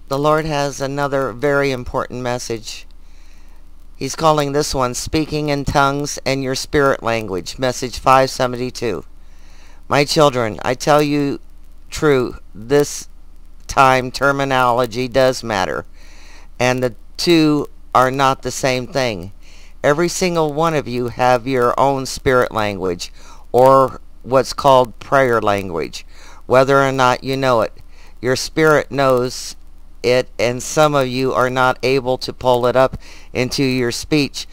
The Lord has another very important message. He's calling this one Speaking in Tongues and Your Spirit Language, message 572. My children, I tell you true, this time terminology does matter, and the two are not the same thing. Every single one of you have your own spirit language, or what's called prayer language, whether or not you know it. Your spirit knows it, and some of you are not able to pull it up into your speech,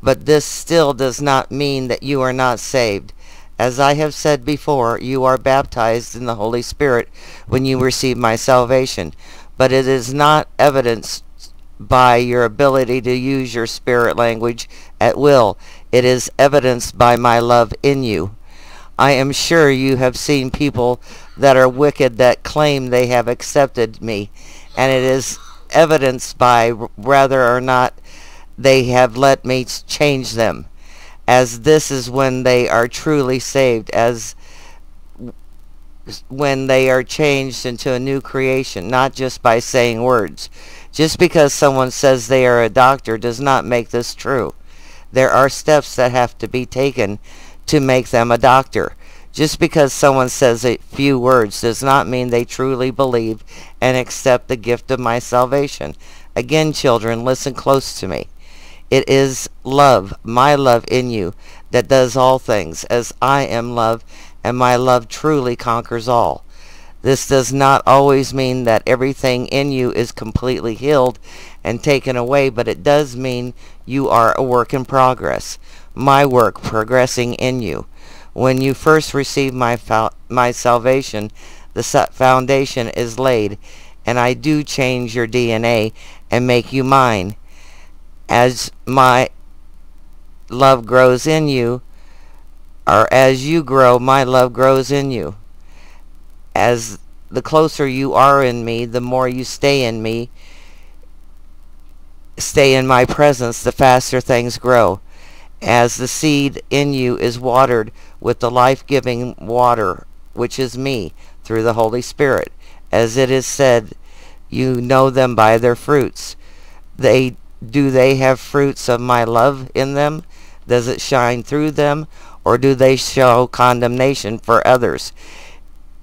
but this still does not mean that you are not saved. As I have said before, you are baptized in the Holy Spirit when you receive my salvation, but it is not evidenced by your ability to use your spirit language at will. It is evidenced by my love in you. I am sure you have seen people that are wicked that claim they have accepted me, and it is evidenced by whether or not they have let me change them, as this is when they are truly saved, as when they are changed into a new creation, not just by saying words. Just because someone says they are a doctor does not make this true. There are steps that have to be taken to make them a doctor. Just because someone says a few words does not mean they truly believe and accept the gift of my salvation. Again, children, listen close to me. It is love, my love in you, that does all things, as I am love, and my love truly conquers all. This does not always mean that everything in you is completely healed and taken away, but it does mean you are a work in progress, my work progressing in you. When you first receive my salvation, the foundation is laid, and I do change your DNA and make you mine. As my love grows in you, or as you grow, my love grows in you. As the closer you are in me, the more you stay in me, stay in my presence, the faster things grow. As the seed in you is watered with the life-giving water, which is me, through the Holy Spirit. As it is said, you know them by their fruits. Do they have fruits of my love in them? Does it shine through them? Or do they show condemnation for others?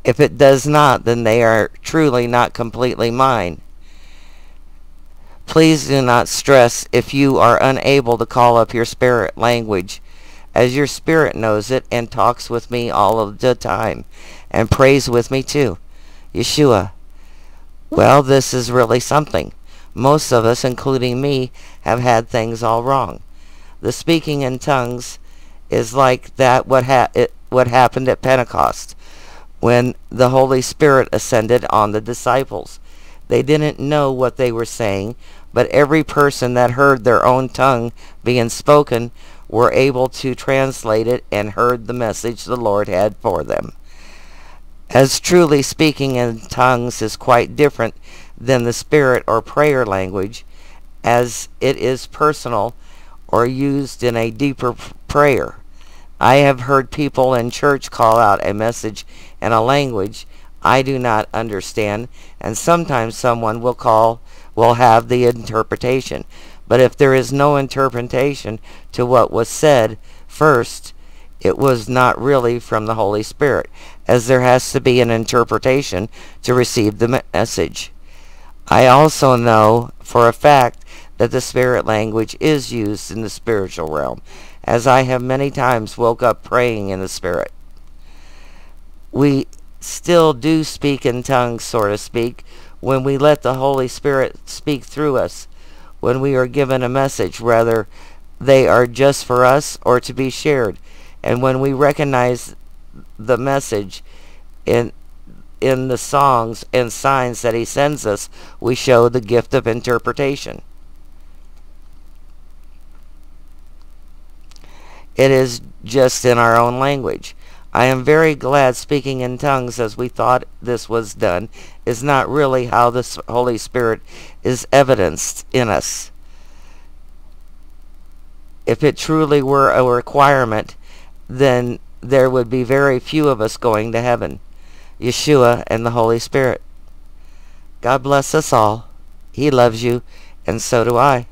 If it does not, then they are truly not completely mine. Please do not stress if you are unable to call up your spirit language, as your spirit knows it and talks with me all of the time, and prays with me too. Yeshua. Well, this is really something. Most of us, including me, have had things all wrong. The speaking in tongues is like that what happened at Pentecost, when the Holy Spirit ascended on the disciples. They didn't know what they were saying, but every person that heard their own tongue being spoken were able to translate it and heard the message the Lord had for them. As truly speaking in tongues is quite different than the spirit or prayer language, as it is personal or used in a deeper prayer. I have heard people in church call out a message in a language I do not understand, and sometimes someone will have the interpretation. But if there is no interpretation to what was said first, it was not really from the Holy Spirit, as there has to be an interpretation to receive the message. I also know for a fact that the spirit language is used in the spiritual realm, as I have many times woke up praying in the spirit. We still do speak in tongues, so to speak, when we let the Holy Spirit speak through us, when we are given a message, whether they are just for us or to be shared, and when we recognize the message in the songs and signs that he sends us, we show the gift of interpretation. It is just in our own language. I am very glad speaking in tongues, as we thought this was done, is not really how the Holy Spirit is evidenced in us. If it truly were a requirement, then there would be very few of us going to heaven. Yeshua and the Holy Spirit. God bless us all. He loves you, and so do I.